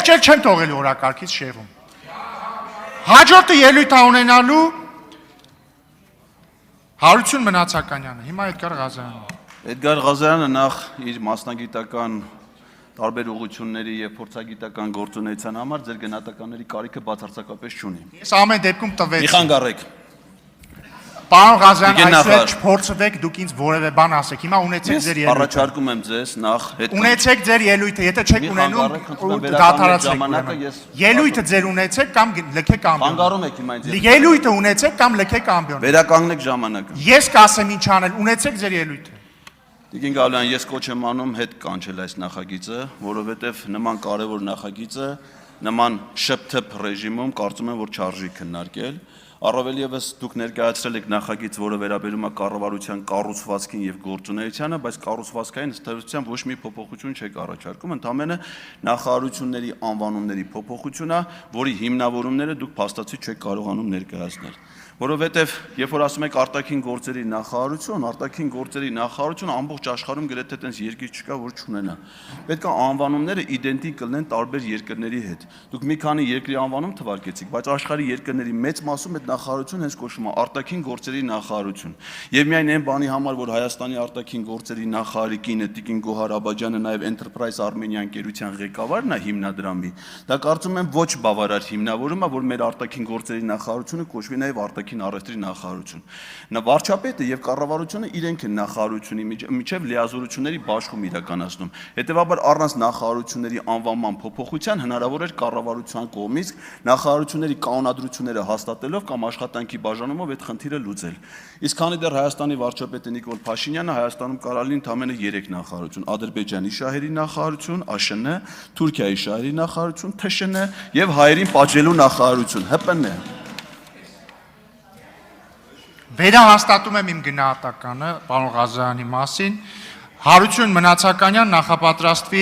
Վերջ էլ չեմ թողելու օրակարգից շեղում։ Հաջորդը ելույթ ունենալու Հարություն Մնացականյանը, հիմա Էդգար Ղազարյանը։ Էդգար Ղազարյանը նախ իր մասնագիտական տարբեր ուղղությունների եւ փորձագիտական գործունեության համար ձեր գնահատականների կարիքը բացարձակապես չունի։ Ես ամեն դեպքում տվեցի։ Մի խանգարեք։ Պարոն Ղազարյան, այսօր չփորձվեք դուք ինձ որևէ բան ասեք։ Հիմա ունեցեք ձեր ելույթը։ Առաջարկում եմ ձեզ նախ հետ Ունեցեք ձեր ելույթը, եթե չեք ունենում, դադարացեք։ Ելույթը ձեր ունեցեք կամ լքեք ամբիոն։ Խանգարում եք հիմա ինձ։ Ելույթը ունեցեք կամ լքեք ամբիոն։ Վերականգնեք ժամանակը։ Ես կասեմ ինչ անել, ունեցեք ձեր ելույթը։ Տիկին Գալյան, ես կոչ եմ անում հետ կանչել այս նախագիծը, որովհետև նման կարևոր նախագիծը նման շփթփ ռեժիմում կարծում եմ, որ չարժի քննարկել։ Առավել ևս դուք ներկայացրել եք նախագիծ, որը վերաբերում է կառավարության կառուցվածքին եւ գործունեությանը, բայց կառուցվածքային ըստեղծության ոչ մի փոփոխություն չեք առաջարկում, ընդամենը նախարարությունների անվանումների փոփոխություն է, որի հիմնավորումները դուք փաստացի չեք կարողանում ներկայացնել։ Որովհետև երբ որ ասում եք արտաքին գործերի նախարարություն ամբողջ աշխարհում գրեթե տենց երկիր չկա, որ չունենա։ Պետք է անվանումները իդենտիկ լինեն տարբեր երկրների հետ։ Դուք մի քանի երկրի անվանում թվարկեցիք, բայց աշխարհի երկրների մեծ մասում այդ նախարարությունը հենց կոչվում է արտաքին գործերի նախարարություն։ Եվ միայն այն բանի համար, որ Հայաստանի արտաքին գործերի նախարարի կինը Տիկին Գոհար Աբաջյանը նաև Enterprise Armenia ընկերության ղեկավարն է հիմնադրամի, դա կարծում եմ ոչ բավարար հիմնավորում է, որ մեր արտաքին գործերի նախարարությունը կոչվի նաև արտաքին առևտրի նախարարություն։ Վարչապետը եւ կառավարությունը իրենք են նախարարությունի միջև լիազորությունների բաշխում իրականացնում։ Հետևաբար առանց նախարարությունների անվանման փոփոխության հնարավոր էր կառավարության կողմից նախարարությունների կանոնադրությունները հաստատելով կամ աշխատանքի բաժանումով այդ խնդիրը լուծել։ Իսկ քանի դեռ Հայաստանի վարչապետը Նիկոլ Փաշինյանը Հայաստանում կարալի ընդամենը 3 նախարարություն՝ Ադրբեջանի շահերի նախարարություն, ԱՇՆ, Թուրքիայի շահերի նախարարություն, ԹՇՆ եւ հայերին պատժելու նախարարություն, ՀՊՆ։ Վերահաստատում եմ իմ գնահատականը պարոն Ղազարյանի մասին։ Հարություն Մնացականյան նախապատրաստվի